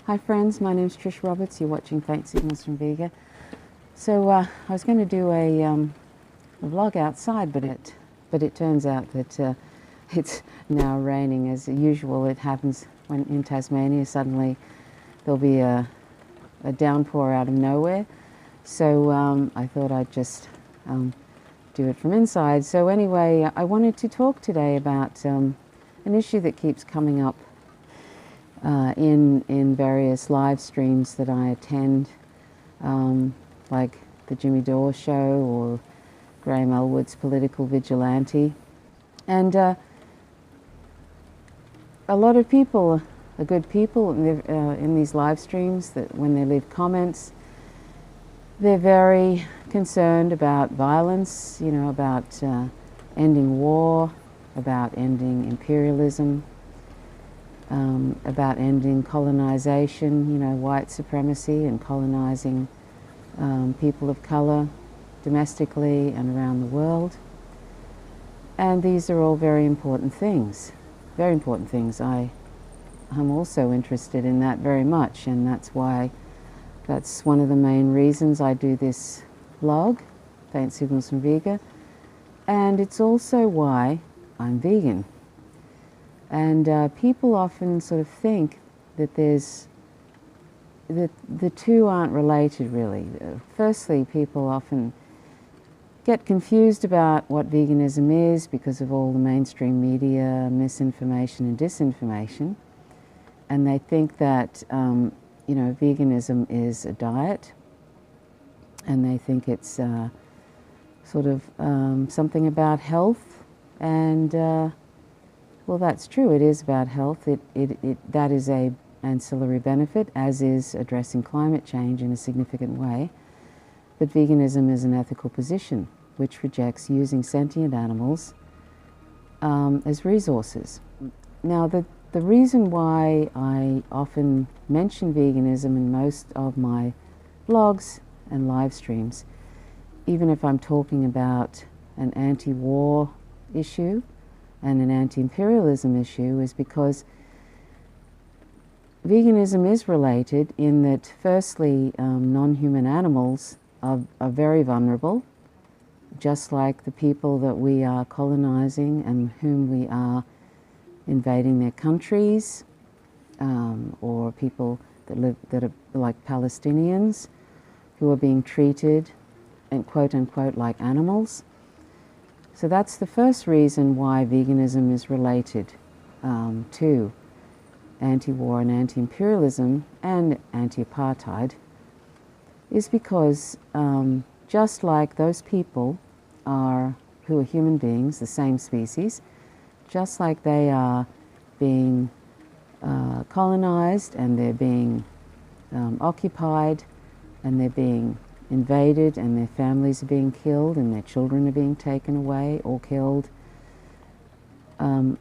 Hi friends, my name's Trish Roberts. You're watching Faint Signals from Vega. So I was going to do a vlog outside, but it turns out that it's now raining as usual. It happens when in Tasmania suddenly there'll be a downpour out of nowhere. So I thought I'd just do it from inside. So anyway, I wanted to talk today about an issue that keeps coming up in various live streams that I attend, like the Jimmy Dore Show or Graham Elwood's Political Vigilante. And a lot of people are good people in these live streams that when they leave comments, they're very concerned about violence, you know, about ending war, about ending imperialism, about ending colonization, you know, white supremacy and colonizing people of color domestically and around the world. And these are all very important things, very important things. I'm also interested in that very much, and that's one of the main reasons I do this vlog, Faint Signals from Vega, and it's also why I'm vegan. And people often sort of think that the two aren't related really. Firstly, people often get confused about what veganism is because of all the mainstream media misinformation and disinformation, and they think that you know, veganism is a diet, and they think it's sort of something about health, and well, that's true. It is about health. That is a ancillary benefit, as is addressing climate change in a significant way. But veganism is an ethical position which rejects using sentient animals as resources. Now, the reason why I often mention veganism in most of my blogs and live streams, even if I'm talking about an anti-war issue and an anti-imperialism issue, is because veganism is related in that, firstly, non-human animals are very vulnerable, just like the people that we are colonizing and whom we are invading their countries, or people that are like Palestinians who are being treated and quote unquote like animals. So that's the first reason why veganism is related to anti-war and anti-imperialism and anti-apartheid, is because just like those people who are human beings, the same species, just like they are being colonized and they're being occupied and they're being invaded and their families are being killed and their children are being taken away or killed, you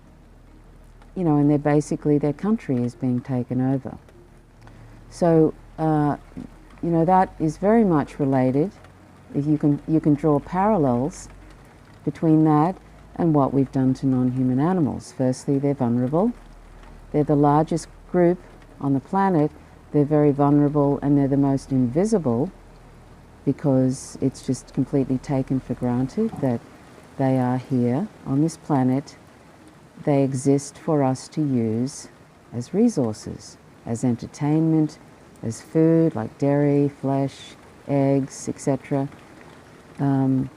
know, and their country is being taken over. So, you know, that is very much related. If you can draw parallels between that and what we've done to non-human animals. Firstly, they're vulnerable. They're the largest group on the planet. They're very vulnerable, and they're the most invisible because it's just completely taken for granted that they are here on this planet. They exist for us to use as resources, as entertainment, as food like dairy, flesh, eggs, etc., and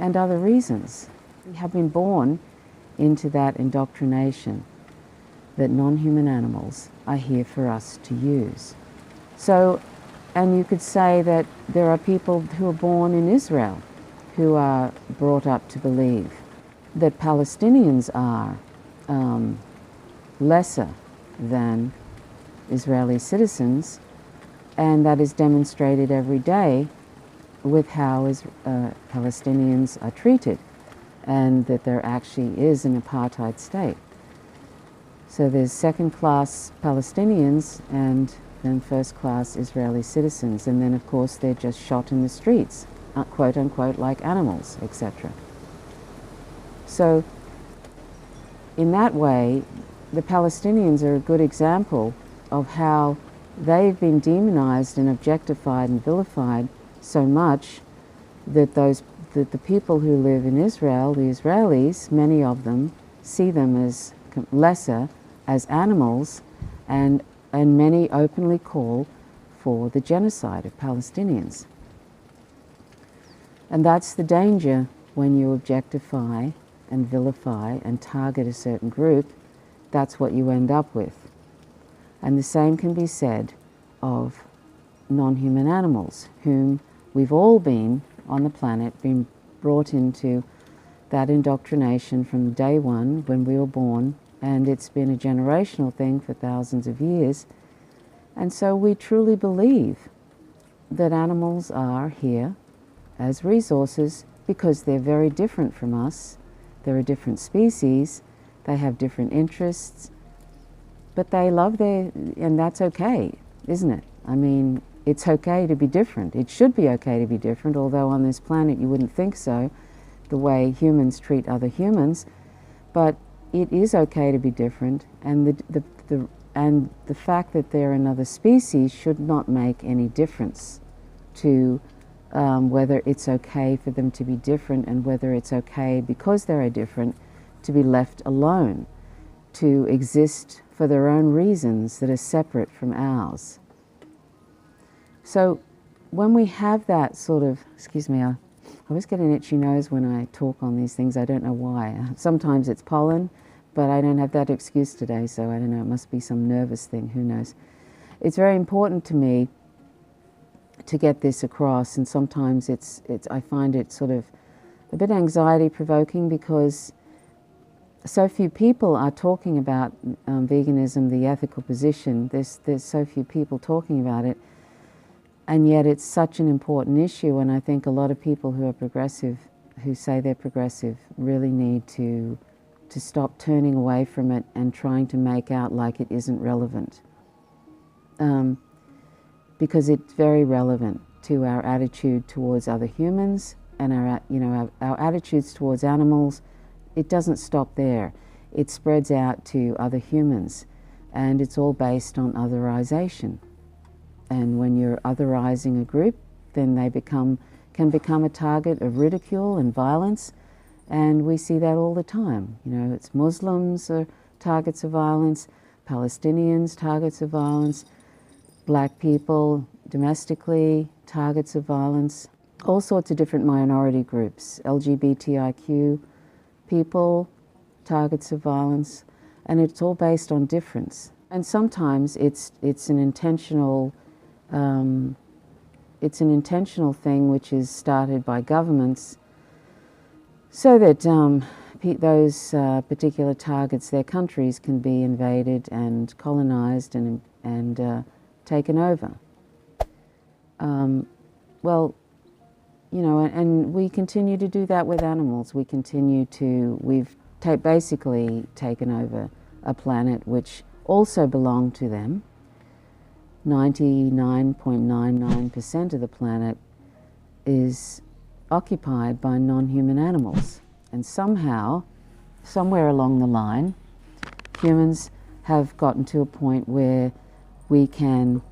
other reasons. We have been born into that indoctrination that non-human animals are here for us to use. So, and you could say that there are people who are born in Israel who are brought up to believe that Palestinians are lesser than Israeli citizens, and that is demonstrated every day with how Palestinians are treated, and that there actually is an apartheid state. So there's second-class Palestinians and then first-class Israeli citizens, and then of course they're just shot in the streets, quote-unquote like animals, etc. So in that way, the Palestinians are a good example of how they've been demonized and objectified and vilified so much that that the people who live in Israel, the Israelis, many of them see them as lesser, as animals, and many openly call for the genocide of Palestinians. And that's the danger when you objectify and vilify and target a certain group. That's what you end up with. And the same can be said of non-human animals, whom we've all been on the planet, been brought into that indoctrination from day one when we were born, and it's been a generational thing for thousands of years. And so we truly believe that animals are here as resources because they're very different from us. They're a different species, they have different interests, but they love and that's okay, isn't it? I mean, it's okay to be different. It should be okay to be different, although on this planet you wouldn't think so, the way humans treat other humans. But it is okay to be different, and the fact that they're another species should not make any difference to whether it's okay for them to be different, and whether it's okay, because they are different, to be left alone, to exist for their own reasons that are separate from ours. So when we have that sort of, excuse me, I always get an itchy nose when I talk on these things. I don't know why. Sometimes it's pollen, but I don't have that excuse today, so I don't know, it must be some nervous thing, who knows. It's very important to me to get this across, and sometimes I find it sort of a bit anxiety-provoking because so few people are talking about veganism, the ethical position. There's so few people talking about it, and yet it's such an important issue, and I think a lot of people who are progressive, who say they're progressive, really need to stop turning away from it and trying to make out like it isn't relevant. Because it's very relevant to our attitude towards other humans and our attitudes towards animals. It doesn't stop there. It spreads out to other humans, and it's all based on otherization. And when you're otherizing a group, then they can become a target of ridicule and violence, and we see that all the time. You know, it's Muslims are targets of violence, Palestinians targets of violence, black people domestically targets of violence, all sorts of different minority groups, LGBTIQ people, targets of violence, and it's all based on difference. And sometimes it's an intentional thing which is started by governments so that those particular targets, their countries, can be invaded and colonized and taken over. Well, you know, and we continue to do that with animals. We've basically taken over a planet which also belonged to them. 99.99% of the planet is occupied by non-human animals. And somehow, somewhere along the line, humans have gotten to a point where we can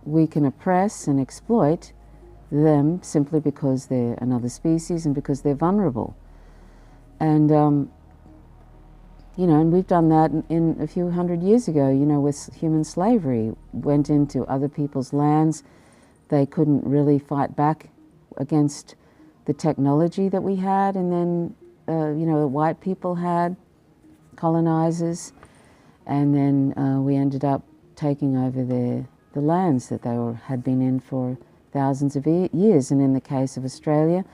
oppress and exploit them simply because they're another species and because they're vulnerable. And you know, and we've done that in a few hundred years ago, you know, with human slavery. Went into other people's lands. They couldn't really fight back against the technology that we had, and then you know, the white people had, colonizers, and then we ended up taking over the lands that they had been in for thousands of years, and in the case of Australia,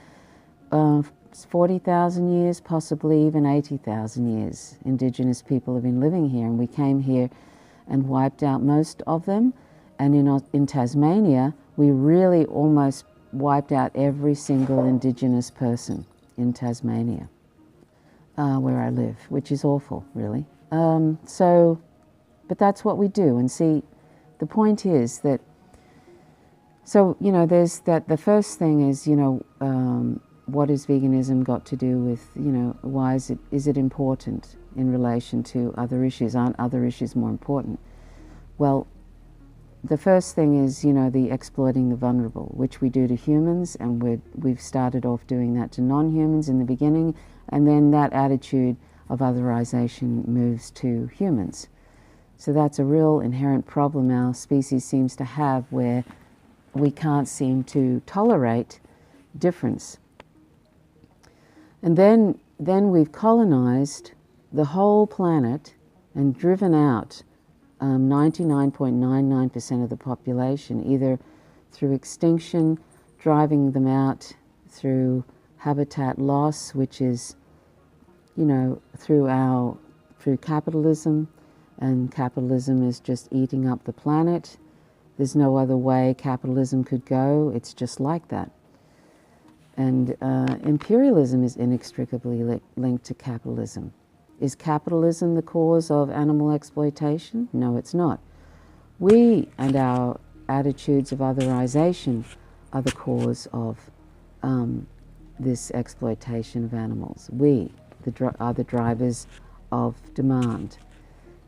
40,000 years, possibly even 80,000 years. Indigenous people have been living here, and we came here and wiped out most of them. And in Tasmania, we really almost wiped out every single Indigenous person in Tasmania, where I live, which is awful, really. But that's what we do. And see, the point is that, so, you know, there's that, the first thing is, you know, what has veganism got to do with, you know, why is it important in relation to other issues? Aren't other issues more important? Well, the first thing is, you know, the exploiting the vulnerable, which we do to humans, and we've started off doing that to non-humans in the beginning, and then that attitude of otherization moves to humans. So that's a real inherent problem our species seems to have, where we can't seem to tolerate difference. And then we've colonized the whole planet and driven out 99.99% of the population, either through extinction, driving them out through habitat loss, which is, you know, through capitalism, and capitalism is just eating up the planet. There's no other way capitalism could go. It's just like that. And imperialism is inextricably linked to capitalism. Is capitalism the cause of animal exploitation? No, it's not. We and our attitudes of otherization are the cause of this exploitation of animals. We are the drivers of demand.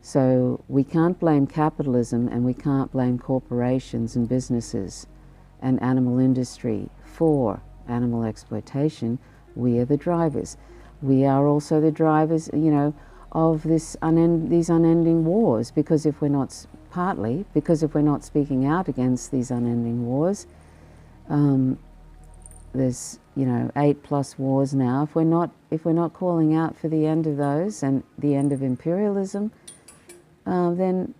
So we can't blame capitalism, and we can't blame corporations and businesses and animal industry for animal exploitation. We are the drivers. We are also the drivers, you know, of these unending wars, because if we're not speaking out against these unending wars, there's, you know, 8+ wars now. If we're not calling out for the end of those and the end of imperialism, then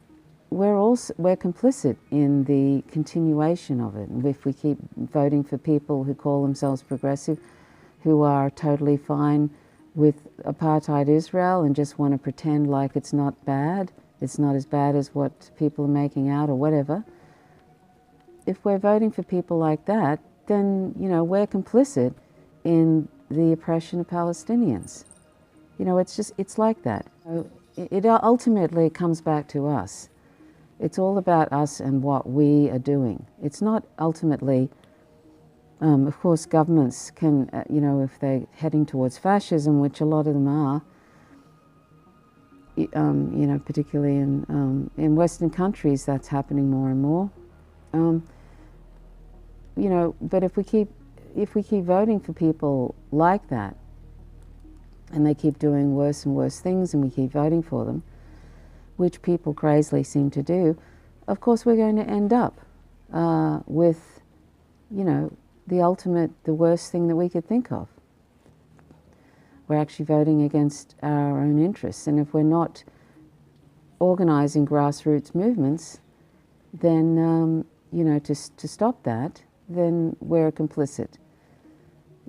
we're complicit in the continuation of it. And if we keep voting for people who call themselves progressive, who are totally fine with apartheid Israel and just want to pretend like it's not bad, it's not as bad as what people are making out or whatever, if we're voting for people like that, then, you know, we're complicit in the oppression of Palestinians. You know, it's like that. It ultimately comes back to us. It's all about us and what we are doing. It's not ultimately, of course, governments can, you know, if they're heading towards fascism, which a lot of them are, you know, particularly in Western countries, that's happening more and more. You know, but if we keep voting for people like that, and they keep doing worse and worse things, and we keep voting for them, which people crazily seem to do, of course we're going to end up with, you know, the worst thing that we could think of. We're actually voting against our own interests, and if we're not organizing grassroots movements, then, you know, to stop that, then we're complicit.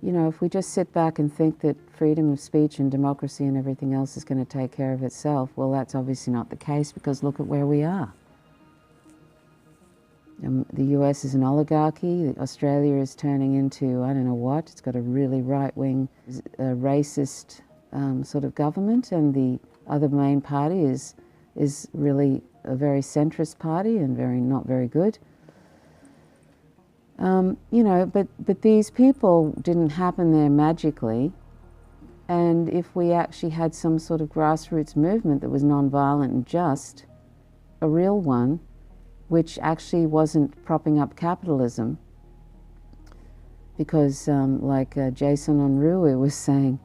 You know, if we just sit back and think that freedom of speech and democracy and everything else is going to take care of itself, well, that's obviously not the case, because look at where we are. The US is an oligarchy. Australia is turning into, I don't know what. It's got a really right-wing, racist sort of government, and the other main party is really a very centrist party and not very good. You know, but these people didn't happen there magically, and if we actually had some sort of grassroots movement that was nonviolent and just, a real one, which actually wasn't propping up capitalism, because like Jason Onrui was saying,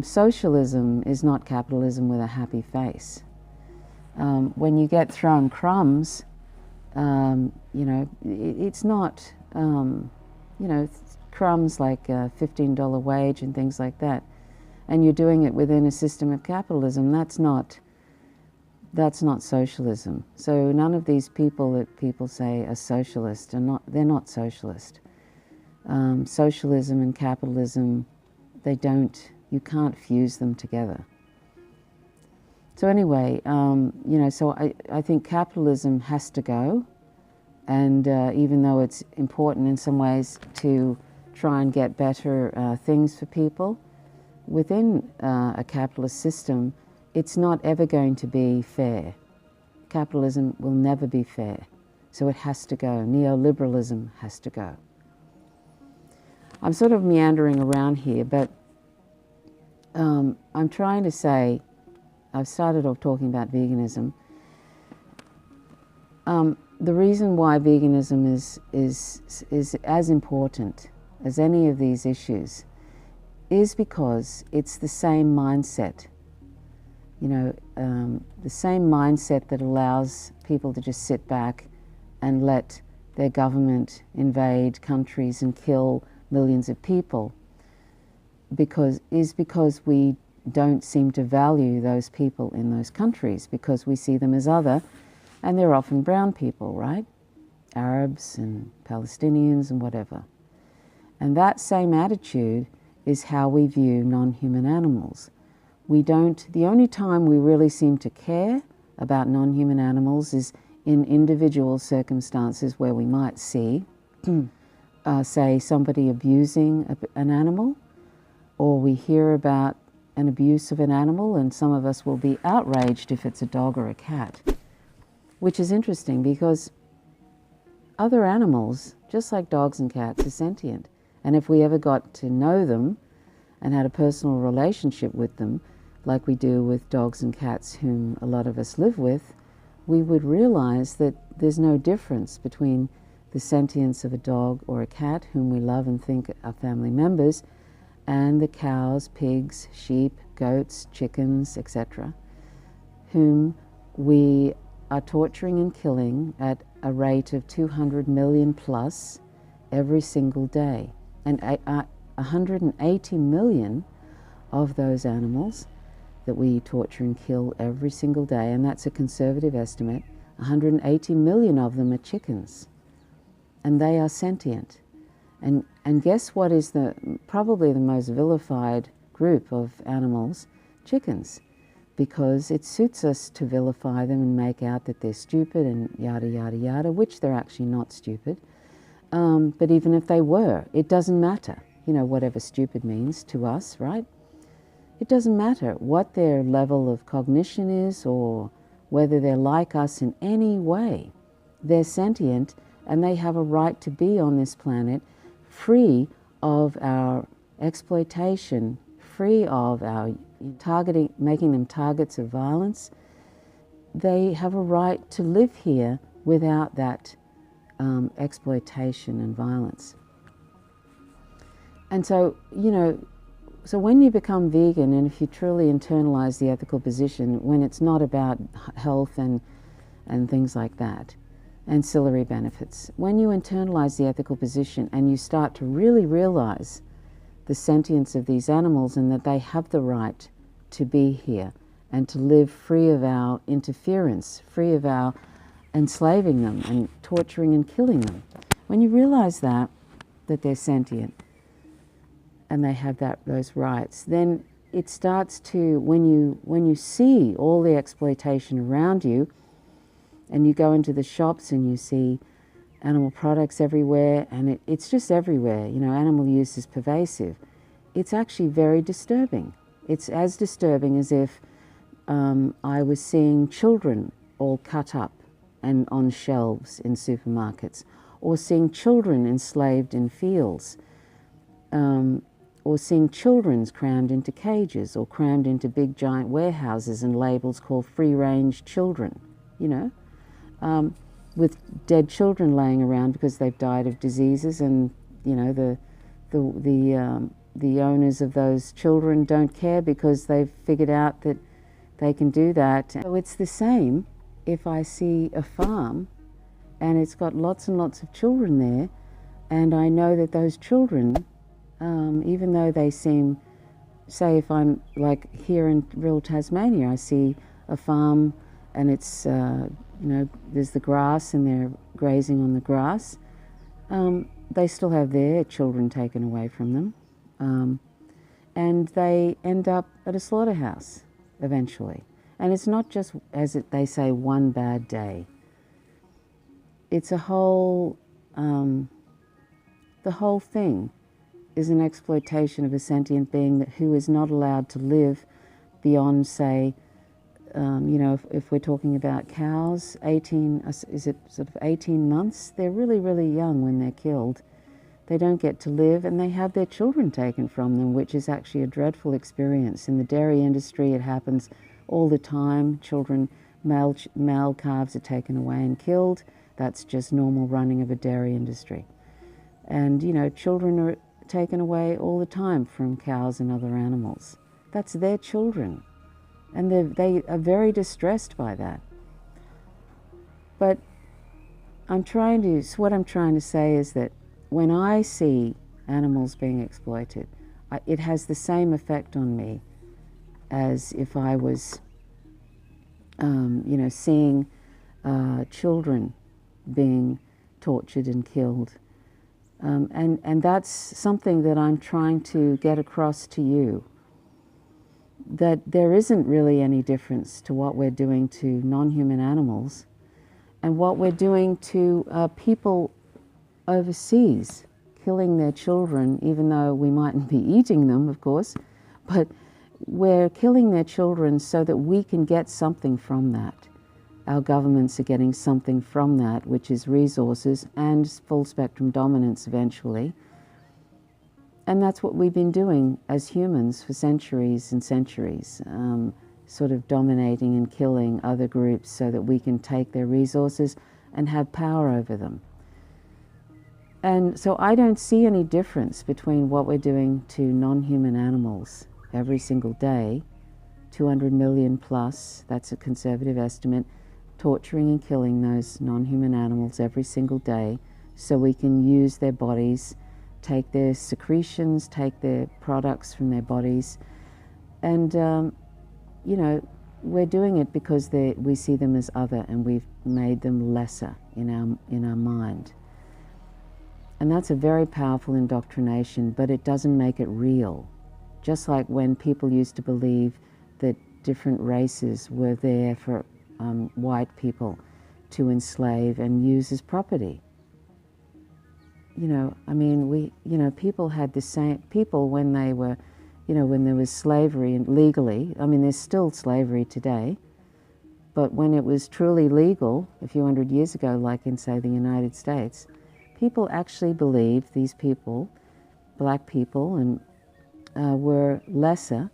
socialism is not capitalism with a happy face. When you get thrown crumbs, you know, it's not, you know, crumbs like a $15 wage and things like that, and you're doing it within a system of capitalism. That's not socialism. So none of these people that people say are socialist they're not socialist. Socialism and capitalism, you can't fuse them together. So anyway, you know, so I think capitalism has to go, and even though it's important in some ways to try and get better things for people within a capitalist system, it's not ever going to be fair. Capitalism will never be fair, so it has to go. Neoliberalism has to go. I'm sort of meandering around here, but I'm trying to say, I've started off talking about veganism. the reason why veganism is as important as any of these issues is because it's the same mindset. You know, the same mindset that allows people to just sit back and let their government invade countries and kill millions of people, because we don't seem to value those people in those countries, because we see them as other, and they're often brown people, right? Arabs and Palestinians and whatever. And that same attitude is how we view non-human animals. The only time we really seem to care about non-human animals is in individual circumstances where we might see, say, somebody abusing an animal, or we hear about an abuse of an animal, and some of us will be outraged if it's a dog or a cat. Which is interesting, because other animals, just like dogs and cats, are sentient. And if we ever got to know them and had a personal relationship with them, like we do with dogs and cats whom a lot of us live with, we would realize that there's no difference between the sentience of a dog or a cat, whom we love and think are family members, and the cows, pigs, sheep, goats, chickens, etc., whom we are torturing and killing at a rate of 200 million plus every single day. And 180 million of those animals that we torture and kill every single day, and that's a conservative estimate, 180 million of them are chickens, and they are sentient. And guess what is probably the most vilified group of animals? Chickens. Because it suits us to vilify them and make out that they're stupid and yada, yada, yada, which they're actually not stupid. But even if they were, it doesn't matter, you know, whatever stupid means to us, right? It doesn't matter what their level of cognition is or whether they're like us in any way. They're sentient, and they have a right to be on this planet free of our exploitation, free of our targeting, making them targets of violence. They have a right to live here without that exploitation and violence. And so, you know, so when you become vegan, and if you truly internalize the ethical position, when it's not about health and things like that, ancillary benefits, when you internalize the ethical position and you start to really realize the sentience of these animals and that they have the right to be here and to live free of our interference, free of our enslaving them and torturing and killing them. When you realize that they're sentient and they have those rights, then it starts to, when you see all the exploitation around you, and you go into the shops and you see animal products everywhere, and it's just everywhere, you know, animal use is pervasive. It's actually very disturbing. It's as disturbing as if I was seeing children all cut up and on shelves in supermarkets, or seeing children enslaved in fields, or seeing children crammed into cages or crammed into big giant warehouses and labels called free-range children, you know, with dead children laying around because they've died of diseases, and you know the owners of those children don't care because they've figured out that they can do that. So it's the same if I see a farm and it's got lots and lots of children there, and I know that those children, even though they seem, say if I'm like here in rural Tasmania, I see a farm and it's, you know, there's the grass and they're grazing on the grass. They still have their children taken away from them. And they end up at a slaughterhouse eventually. And it's not just, they say, one bad day. It's a whole, the whole thing is an exploitation of a sentient being who is not allowed to live beyond, say, you know, if we're talking about cows, 18 months? They're really, really young when they're killed. They don't get to live, and they have their children taken from them, which is actually a dreadful experience. In the dairy industry, it happens all the time. Children, male calves are taken away and killed. That's just normal running of a dairy industry. And, you know, children are taken away all the time from cows and other animals. That's their children. And they are very distressed by that. But what I'm trying to say is that when I see animals being exploited, it has the same effect on me as if I was, you know, seeing children being tortured and killed. And that's something that I'm trying to get across to you, that there isn't really any difference to what we're doing to non-human animals and what we're doing to people overseas, killing their children, even though we mightn't be eating them, of course, but we're killing their children so that we can get something from that. Our governments are getting something from that, which is resources and full spectrum dominance eventually. And that's what we've been doing as humans for centuries and centuries, sort of dominating and killing other groups so that we can take their resources and have power over them. And so I don't see any difference between what we're doing to non-human animals every single day, 200 million plus, that's a conservative estimate, torturing and killing those non-human animals every single day so we can use their bodies, take their secretions, take their products from their bodies. And, you know, we're doing it because we see them as other and we've made them lesser in our mind. And that's a very powerful indoctrination, but it doesn't make it real. Just like when people used to believe that different races were there for white people to enslave and use as property. You know, I mean, people had the same, people when they were, you know, when there was slavery and legally, I mean, there's still slavery today, but when it was truly legal a few hundred years ago, like in, say, the United States, people actually believed these people, black people, and were lesser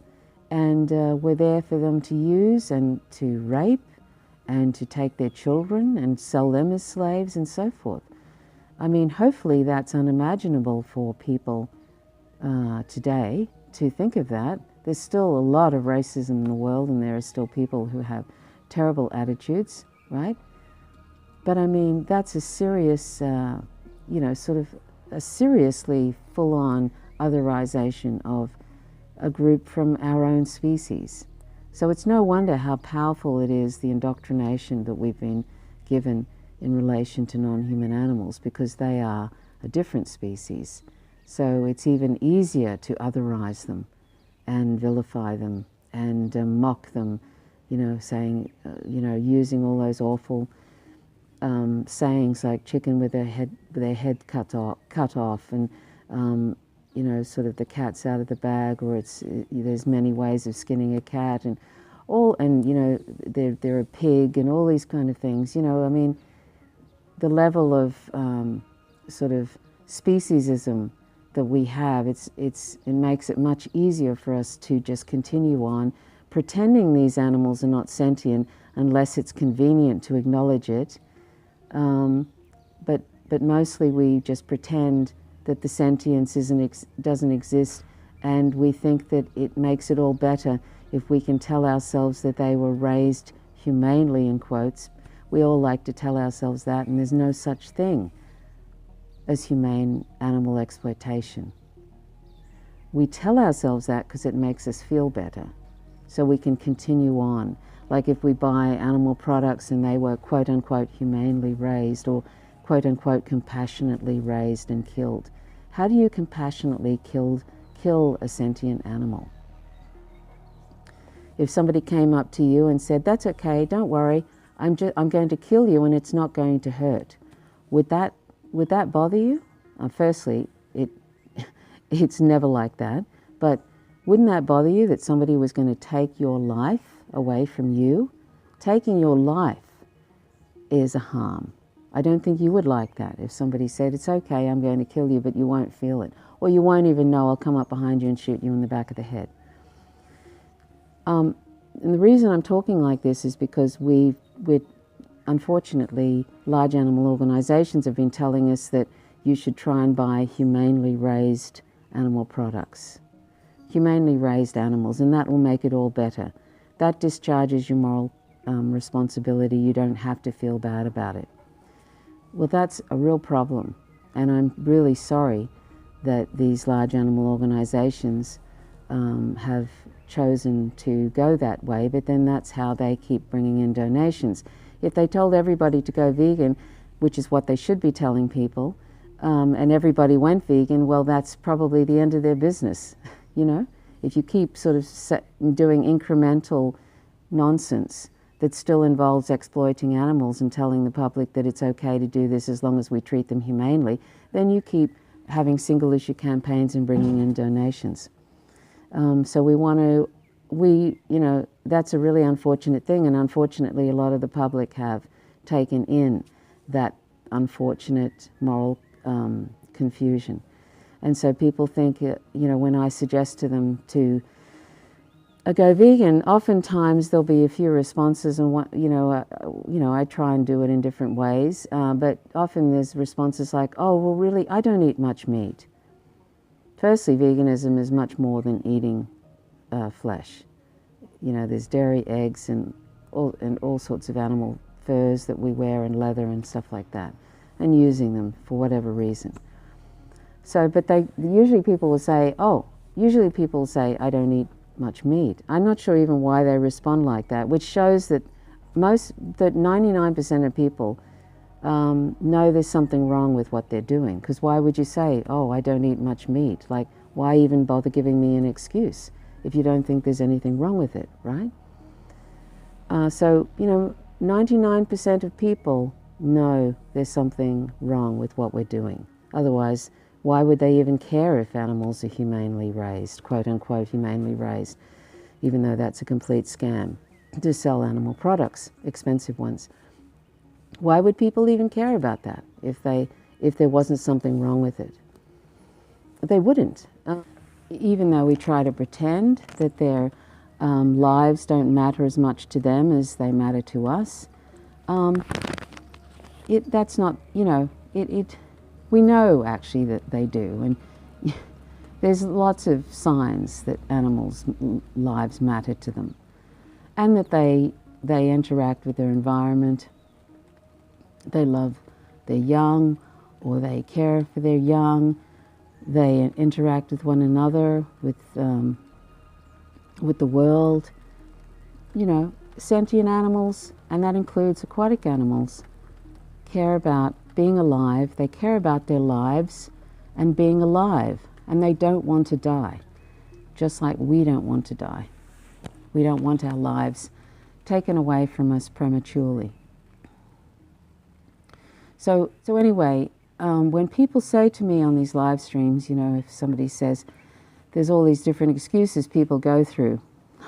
and were there for them to use and to rape and to take their children and sell them as slaves and so forth. I mean, hopefully that's unimaginable for people today to think of that. There's still a lot of racism in the world and there are still people who have terrible attitudes, right? But I mean, that's a serious, you know, sort of a seriously full-on otherization of a group from our own species. So it's no wonder how powerful it is, the indoctrination that we've been given in relation to non-human animals, because they are a different species. So it's even easier to otherize them and vilify them and mock them, you know, saying, you know, using all those awful sayings like chicken with their head cut off and, you know, sort of the cat's out of the bag, or there's many ways of skinning a cat, and you know, they're a pig, and all these kind of things. You know, I mean, the level of sort of speciesism that we have, it makes it much easier for us to just continue on pretending these animals are not sentient unless it's convenient to acknowledge it. But mostly we just pretend that the sentience doesn't exist, and we think that it makes it all better if we can tell ourselves that they were raised humanely, in quotes. We all like to tell ourselves that, and there's no such thing as humane animal exploitation. We tell ourselves that because it makes us feel better, so we can continue on. Like if we buy animal products and they were quote-unquote humanely raised, or quote-unquote compassionately raised and killed. How do you compassionately kill a sentient animal? If somebody came up to you and said, "That's okay, don't worry, I'm going to kill you and it's not going to hurt," would that bother you? Firstly, it's never like that, but wouldn't that bother you that somebody was going to take your life away from you? Taking your life is a harm. I don't think you would like that if somebody said, "It's okay, I'm going to kill you, but you won't feel it." Or you won't even know, I'll come up behind you and shoot you in the back of the head. And the reason I'm talking like this is because we're unfortunately, large animal organisations have been telling us that you should try and buy humanely raised animal products. Humanely raised animals, and that will make it all better. That discharges your moral responsibility. You don't have to feel bad about it. Well, that's a real problem, and I'm really sorry that these large animal organisations have chosen to go that way, but then that's how they keep bringing in donations. If they told everybody to go vegan, which is what they should be telling people, and everybody went vegan, well, that's probably the end of their business, you know? If you keep sort of doing incremental nonsense that still involves exploiting animals and telling the public that it's okay to do this as long as we treat them humanely, then you keep having single-issue campaigns and bringing in donations. So that's a really unfortunate thing, and unfortunately a lot of the public have taken in that unfortunate moral confusion. And so people think, when I suggest to them to go vegan, oftentimes there'll be a few responses, and I try and do it in different ways, but often there's responses like, oh, well, really, I don't eat much meat. Firstly, veganism is much more than eating flesh. There's dairy, eggs, and all sorts of animal furs that we wear, and leather and stuff like that, and using them for whatever reason. So, but usually people will say, I don't eat much meat. I'm not sure even why they respond like that, which shows that 99% of people know there's something wrong with what they're doing. Because why would you say, oh, I don't eat much meat? Like, why even bother giving me an excuse if you don't think there's anything wrong with it, right? So, 99% of people know there's something wrong with what we're doing. Otherwise, why would they even care if animals are humanely raised, quote unquote humanely raised, even though that's a complete scam to sell animal products, expensive ones? Why would people even care about that if there wasn't something wrong with it? They wouldn't. Even though we try to pretend that their lives don't matter as much to them as they matter to us, that's not, we know actually that they do, and there's lots of signs that animals' lives matter to them, and that they interact with their environment, they love their young, or they care for their young, they interact with one another, with the world, sentient animals, and that includes aquatic animals, care about being alive. They care about their lives and being alive, and they don't want to die, just like we don't want to die. We don't want our lives taken away from us prematurely. So anyway, when people say to me on these live streams, if somebody says, there's all these different excuses people go through,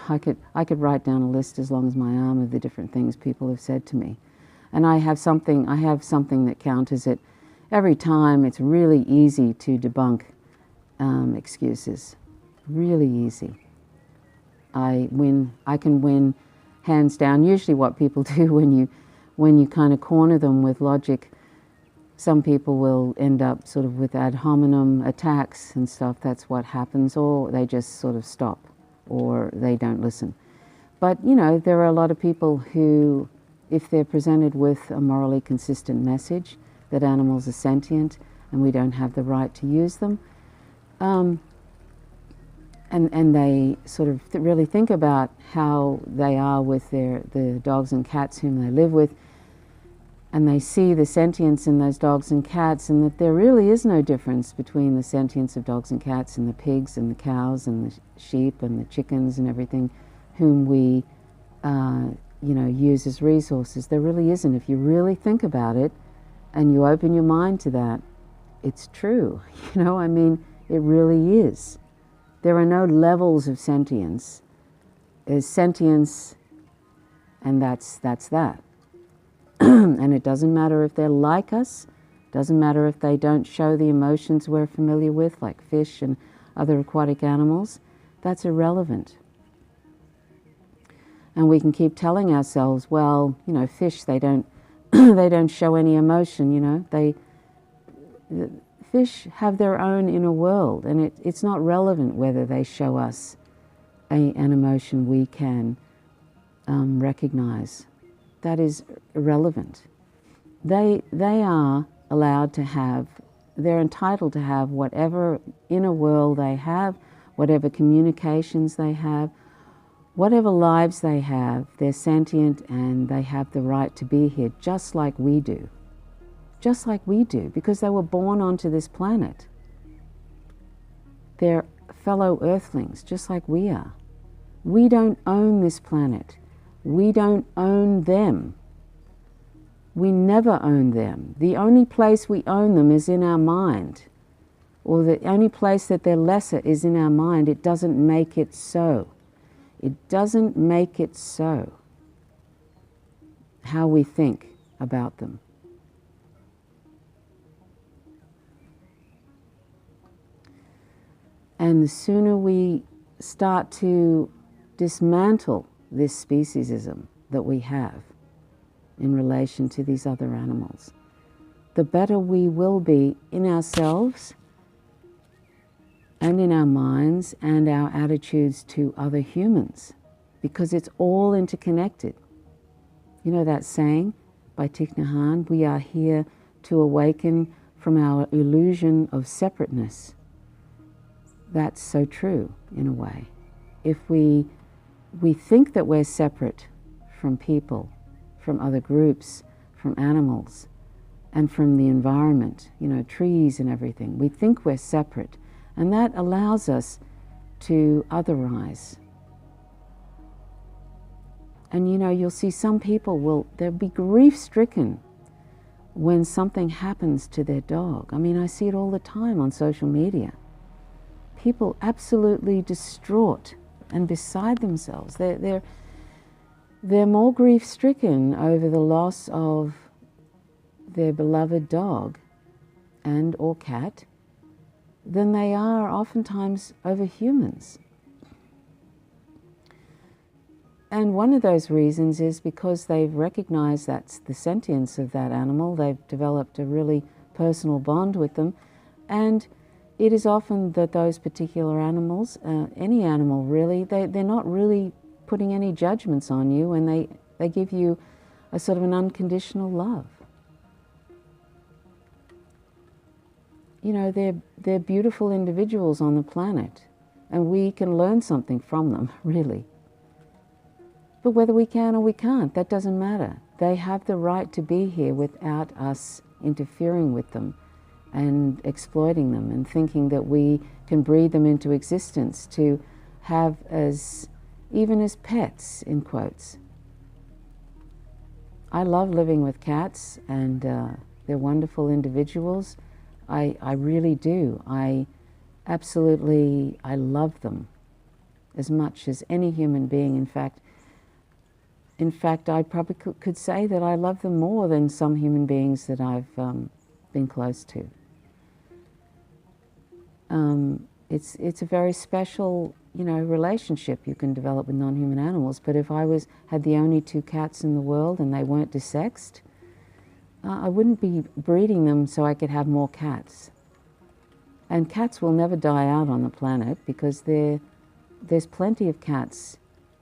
I could write down a list as long as my arm of the different things people have said to me. And I have something that counters it. Every time it's really easy to debunk excuses. Really easy. I can win hands down. Usually what people do when you kind of corner them with logic, some people will end up sort of with ad hominem attacks and stuff. That's what happens, or they just sort of stop, or they don't listen. But there are a lot of people who, if they're presented with a morally consistent message that animals are sentient and we don't have the right to use them, and they sort of really think about how they are with the dogs and cats whom they live with, and they see the sentience in those dogs and cats, and that there really is no difference between the sentience of dogs and cats and the pigs and the cows and the sheep and the chickens and everything whom we use as resources. There really isn't. If you really think about it and you open your mind to that, it's true. It really is. There are no levels of sentience. There's sentience, and that's that. And it doesn't matter if they're like us, doesn't matter if they don't show the emotions we're familiar with, like fish and other aquatic animals. That's irrelevant. And we can keep telling ourselves, well, fish, they don't they don't show any emotion, you know. The fish have their own inner world, and it's not relevant whether they show us an emotion we can recognize. That is irrelevant. They are allowed to have, they're entitled to have whatever inner world they have, whatever communications they have, whatever lives they have. They're sentient and they have the right to be here just like we do. Just like we do, because they were born onto this planet. They're fellow earthlings, just like we are. We don't own this planet. We don't own them. We never own them. The only place we own them is in our mind. Or the only place that they're lesser is in our mind. It doesn't make it so. It doesn't make it so. How we think about them. And the sooner we start to dismantle this speciesism that we have in relation to these other animals, the better we will be in ourselves and in our minds and our attitudes to other humans, because it's all interconnected. You know that saying by Thich Nhat Hanh, we are here to awaken from our illusion of separateness. That's so true, in a way. If we think that we're separate from people, from other groups, from animals, and from the environment, you know, trees and everything, we think we're separate, and that allows us to otherize. And you know, you'll see some people they'll be grief-stricken when something happens to their dog. I mean, I see it all the time on social media. People absolutely distraught and beside themselves. They're more grief-stricken over the loss of their beloved dog and or cat than they are oftentimes over humans. And one of those reasons is because they've recognized that's the sentience of that animal. They've developed a really personal bond with them, and it is often that those particular animals, any animal really, they're not really putting any judgments on you, and they give you a sort of an unconditional love. You know, they're beautiful individuals on the planet, and we can learn something from them, really. But whether we can or we can't, that doesn't matter. They have the right to be here without us interfering with them and exploiting them and thinking that we can breed them into existence to have even as pets, in quotes. I love living with cats, and they're wonderful individuals. I really do. I love them as much as any human being. In fact, I probably could say that I love them more than some human beings that I've been close to. It's a very special, you know, relationship you can develop with non-human animals. But if I had the only 2 cats in the world and they weren't desexed, I wouldn't be breeding them so I could have more cats. And cats will never die out on the planet, because there's plenty of cats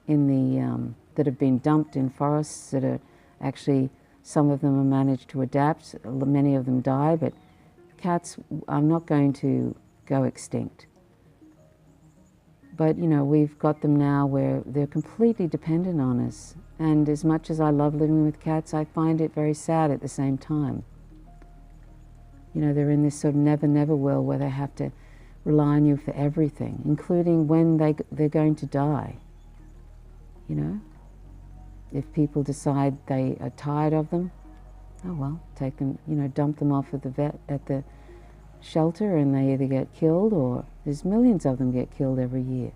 in the that have been dumped in forests that are actually, some of them have managed to adapt, many of them die, but cats are not going to go extinct. But you know, we've got them now where they're completely dependent on us, and as much as I love living with cats, I find it very sad at the same time. You know, they're in this sort of never-never world where they have to rely on you for everything, including when they're going to die. You know, if people decide they are tired of them, oh well, take them, you know, dump them off at the shelter, and they either get killed, or there's millions of them get killed every year.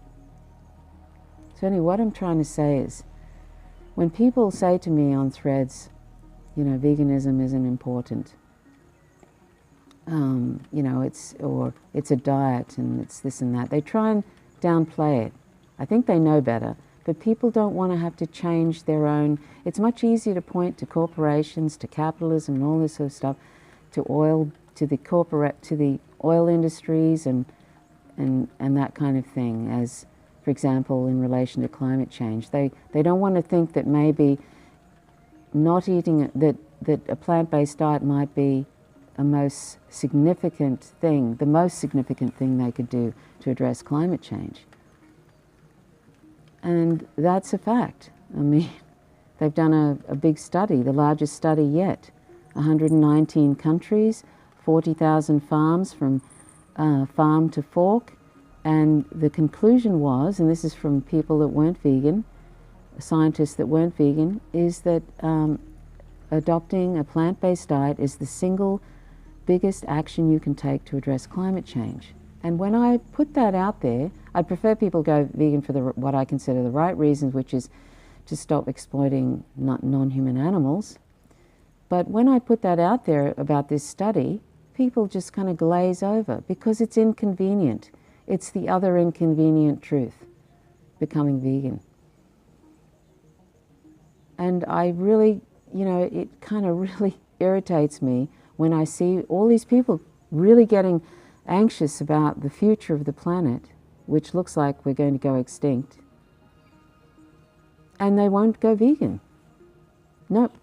So anyway, what I'm trying to say is, when people say to me on threads, you know, veganism isn't important, you know, it's a diet and it's this and that, they try and downplay it. I think they know better, but people don't want to have to change their own. It's much easier to point to corporations, to capitalism and all this sort of stuff, to oil, to the oil industries and that kind of thing, as, for example, in relation to climate change. They don't want to think that maybe not eating, that a plant-based diet might be a most significant thing, the most significant thing they could do to address climate change. And that's a fact. I mean, they've done a big study, the largest study yet. 119 countries, 40,000 farms from farm to fork. And the conclusion was, and this is from people that weren't vegan, scientists that weren't vegan, is that adopting a plant-based diet is the single biggest action you can take to address climate change. And when I put that out there, I'd prefer people go vegan for what I consider the right reasons, which is to stop exploiting non-human animals. But when I put that out there about this study, people just kind of glaze over because it's inconvenient. It's the other inconvenient truth, becoming vegan. And I really, you know, it kind of really irritates me when I see all these people really getting anxious about the future of the planet, which looks like we're going to go extinct, and they won't go vegan. Nope.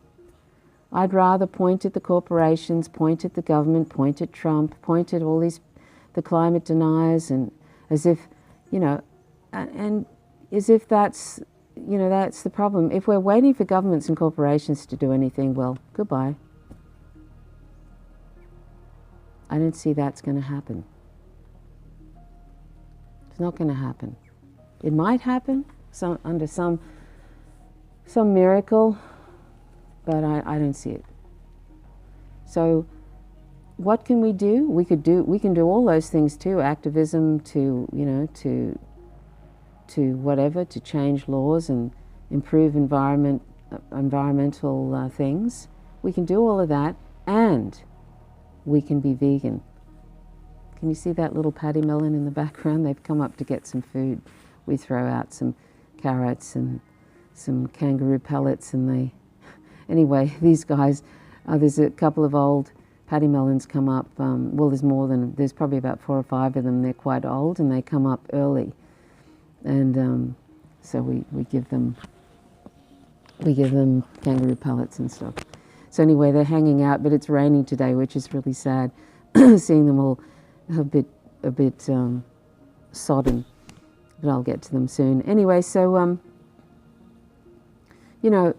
I'd rather point at the corporations, point at the government, point at Trump, point at all these, the climate deniers, and as if, you know, and as if that's, you know, that's the problem. If we're waiting for governments and corporations to do anything, well, goodbye. I don't see that's going to happen. It's not going to happen. It might happen under some miracle, but I don't see it. So what can we do? We can do all those things too, activism, to, you know, to whatever, to change laws and improve environmental things. We can do all of that, and we can be vegan. Can you see that little paddy melon in the background? They've come up to get some food. We throw out some carrots and some kangaroo pellets, and they, anyway, these guys, there's a couple of old paddy melons come up. Well, there's probably about 4 or 5 of them. They're quite old, and they come up early, and so we give them kangaroo pellets and stuff. So anyway, they're hanging out, but it's raining today, which is really sad. Seeing them all a bit sodden, but I'll get to them soon. Anyway, so you know,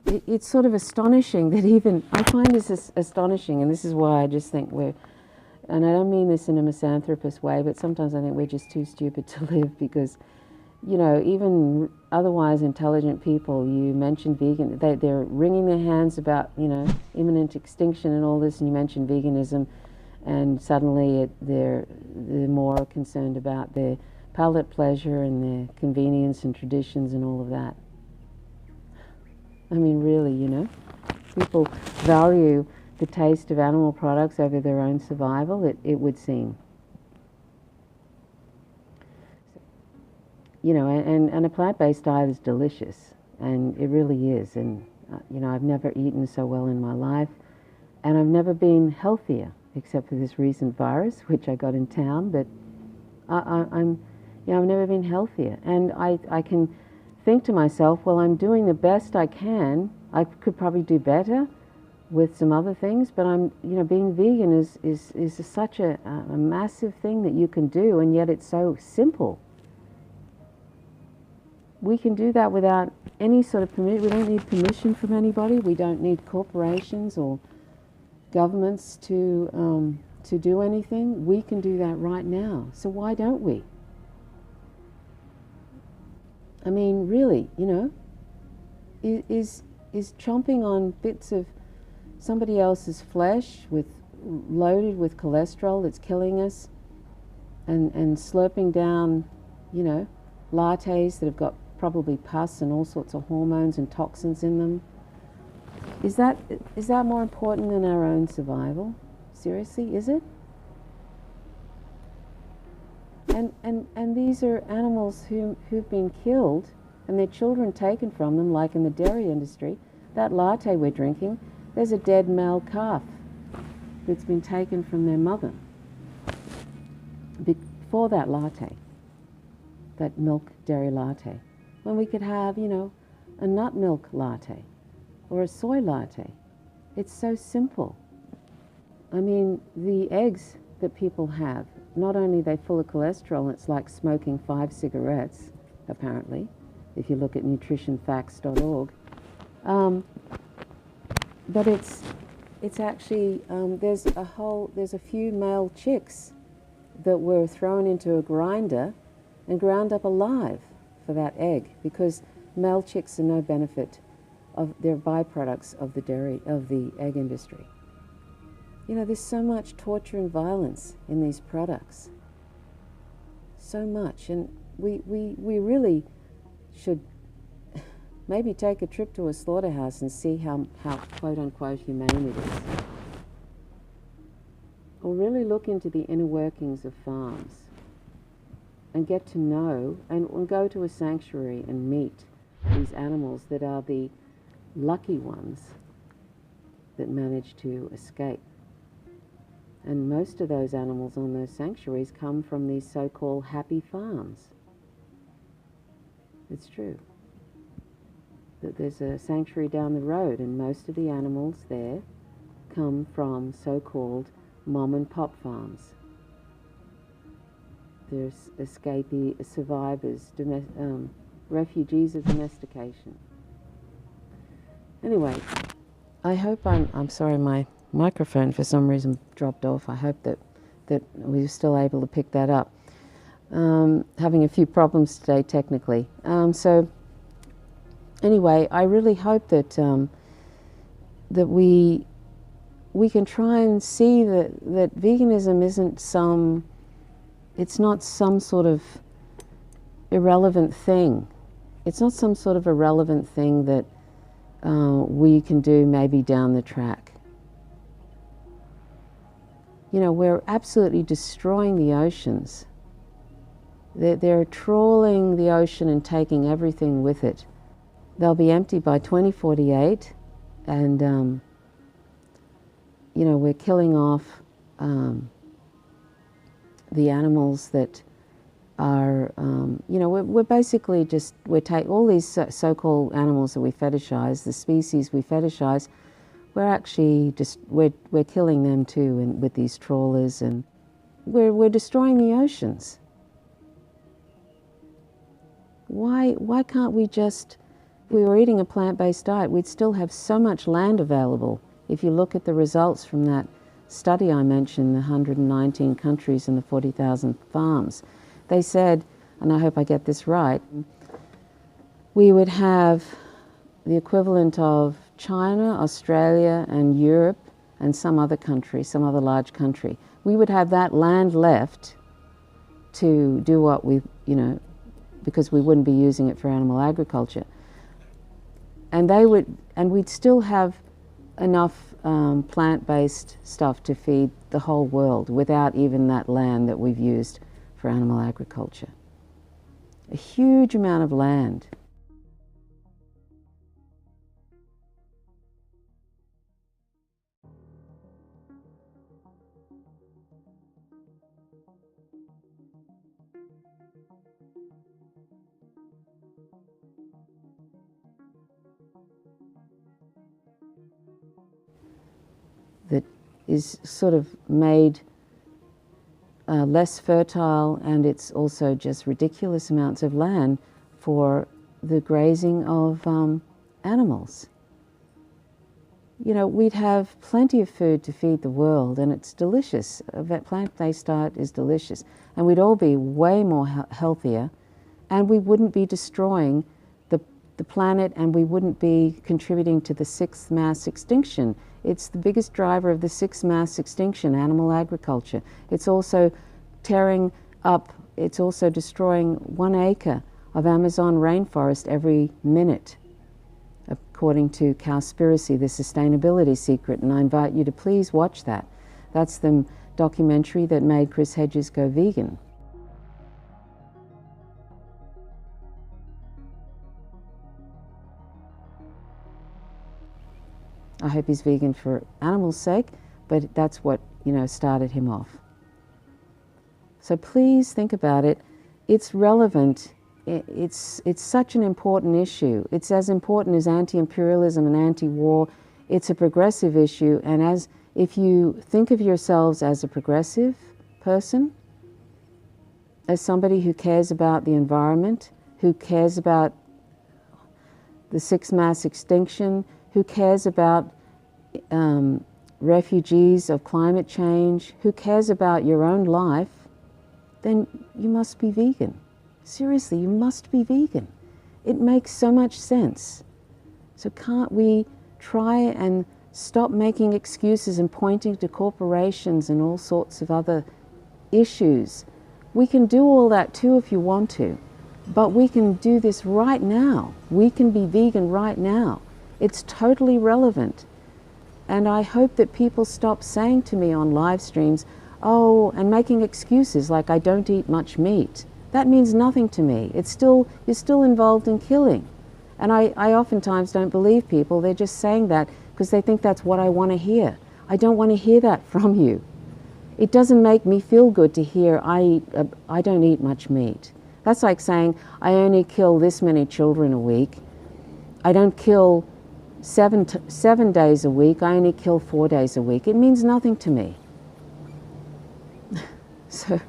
it's sort of astonishing that even, I find this astonishing, and this is why I just think we're, and I don't mean this in a misanthropist way, but sometimes I think we're just too stupid to live, because, you know, even otherwise intelligent people, you mention vegan, they're wringing their hands about, you know, imminent extinction and all this, and you mention veganism, and suddenly they're more concerned about their palate pleasure and their convenience and traditions and all of that. I mean, really, you know, people value the taste of animal products over their own survival, it would seem. You know, and a plant-based diet is delicious, and it really is. And, you know, I've never eaten so well in my life, and I've never been healthier, except for this recent virus, which I got in town, but I'm, you know, I've never been healthier. And I can think to myself, well, I'm doing the best I can. I could probably do better with some other things, but I'm, you know, being vegan is such a massive thing that you can do, and yet it's so simple. We can do that without any sort of permission. We don't need permission from anybody. We don't need corporations or governments to do anything. We can do that right now. So why don't we? I mean, really, you know, is chomping on bits of somebody else's flesh loaded with cholesterol that's killing us, and slurping down, you know, lattes that have got probably pus and all sorts of hormones and toxins in them. Is that more important than our own survival? Seriously, is it? And these are animals who've been killed and their children taken from them, like in the dairy industry. That latte we're drinking, there's a dead male calf that's been taken from their mother for that latte, that milk dairy latte. When we could have, you know, a nut milk latte or a soy latte. It's so simple. I mean, the eggs that people have, not only are they full of cholesterol, it's like smoking 5 cigarettes, apparently, if you look at nutritionfacts.org. But it's actually, there's a few male chicks that were thrown into a grinder and ground up alive for that egg, because male chicks are no benefit of their byproducts of the egg industry. You know, there's so much torture and violence in these products. So much. And we really should maybe take a trip to a slaughterhouse and see how quote-unquote humane it is. Or really look into the inner workings of farms and get to know and go to a sanctuary and meet these animals that are the lucky ones that manage to escape. And most of those animals on those sanctuaries come from these so-called happy farms. It's true. That there's a sanctuary down the road, and most of the animals there come from so-called mom and pop farms. There's escapee survivors, refugees of domestication. Anyway, I hope I'm sorry, my microphone for some reason dropped off. I hope that we were still able to pick that up. Having a few problems today technically. So anyway, I really hope that that we can try and see that veganism isn't it's not some sort of irrelevant thing. It's not some sort of irrelevant thing that we can do maybe down the track. You know, we're absolutely destroying the oceans. They're trawling the ocean and taking everything with it. They'll be empty by 2048, and you know, we're killing off the animals that are, you know, we're basically just, all these so-called animals that we fetishize, the species we fetishize, we're actually just, we're killing them too, and with these trawlers, and we're destroying the oceans. Why can't we just, if we were eating a plant-based diet, we'd still have so much land available. If you look at the results from that study I mentioned, the 119 countries and the 40,000 farms, they said, and I hope I get this right, we would have the equivalent of China, Australia, and Europe, and some other country, some other large country. We would have that land left to do what we, you know, because we wouldn't be using it for animal agriculture. And we'd still have enough plant-based stuff to feed the whole world without even that land that we've used for animal agriculture. A huge amount of land. That is sort of made less fertile, and it's also just ridiculous amounts of land for the grazing of animals. You know, we'd have plenty of food to feed the world, and it's delicious. A plant-based diet is delicious, and we'd all be way more healthier, and we wouldn't be destroying the planet, and we wouldn't be contributing to the 6th mass extinction. It's the biggest driver of the 6th mass extinction, animal agriculture. It's also tearing up, it's also destroying 1 acre of Amazon rainforest every minute, according to Cowspiracy, the sustainability secret, and I invite you to please watch that. That's the documentary that made Chris Hedges go vegan. I hope he's vegan for animals' sake, but that's what, you know, started him off. So please think about it. It's relevant. It's such an important issue. It's as important as anti-imperialism and anti-war. It's a progressive issue, and if you think of yourselves as a progressive person, as somebody who cares about the environment, who cares about the sixth mass extinction, who cares about refugees of climate change, who cares about your own life, then you must be vegan. Seriously, you must be vegan. It makes so much sense. So can't we try and stop making excuses and pointing to corporations and all sorts of other issues? We can do all that too if you want to, but we can do this right now. We can be vegan right now. It's totally relevant. And I hope that people stop saying to me on live streams, oh, and making excuses like I don't eat much meat. That means nothing to me. You're still involved in killing. And I oftentimes don't believe people. They're just saying that because they think that's what I want to hear. I don't want to hear that from you. It doesn't make me feel good to hear I don't eat much meat. That's like saying I only kill this many children a week. I don't kill 7 days a week. I only kill 4 days a week. It means nothing to me. So,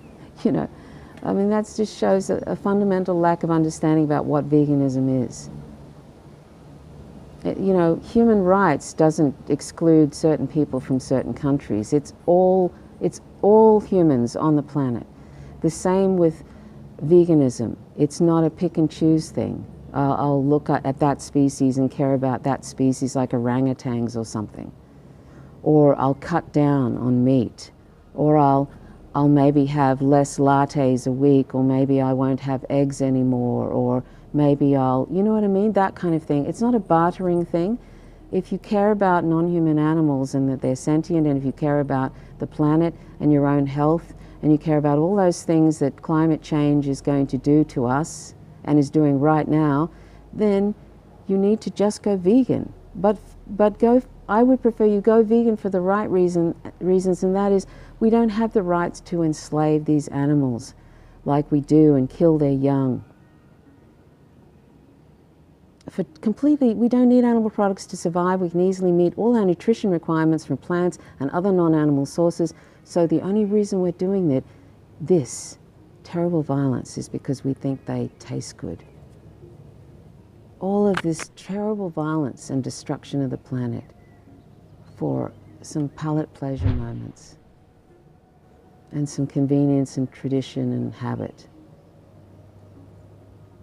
you know, I mean, that just shows a fundamental lack of understanding about what veganism is. You know, human rights doesn't exclude certain people from certain countries. It's all humans on the planet. The same with veganism. It's not a pick and choose thing. I'll look at that species and care about that species like orangutans or something. Or I'll cut down on meat. Or I'll maybe have less lattes a week, or maybe I won't have eggs anymore, or maybe you know what I mean? That kind of thing. It's not a bartering thing. If you care about non-human animals and that they're sentient, and if you care about the planet and your own health, and you care about all those things that climate change is going to do to us and is doing right now, then you need to just go vegan. But I would prefer you go vegan for the right reasons, and that is we don't have the rights to enslave these animals like we do and kill their young. We don't need animal products to survive. We can easily meet all our nutrition requirements from plants and other non-animal sources. So the only reason we're doing this terrible violence is because we think they taste good. All of this terrible violence and destruction of the planet for some palate pleasure moments and some convenience and tradition and habit.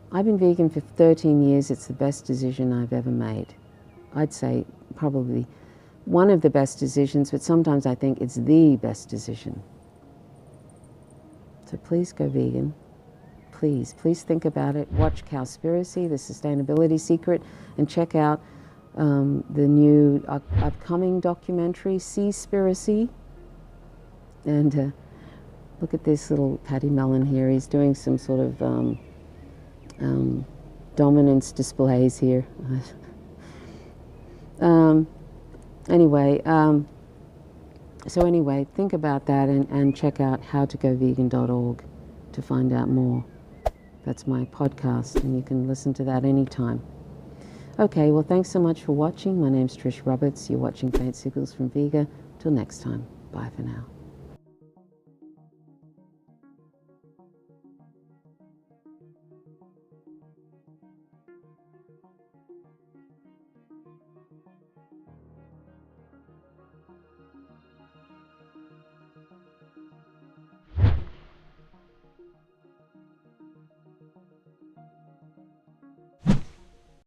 I've been vegan for 13 years. It's the best decision I've ever made. I'd say probably one of the best decisions, but sometimes I think it's the best decision. So please go vegan. Please think about it. Watch Cowspiracy, The Sustainability Secret, and check out the new upcoming documentary, Seaspiracy. And look at this little Paddy Mellon here. He's doing some sort of dominance displays here. Anyway, think about that and check out howtogovegan.org to find out more. That's my podcast, and you can listen to that anytime. Okay, well, thanks so much for watching. My name's Trish Roberts. You're watching Faint Signals from Vega. Till next time, bye for now.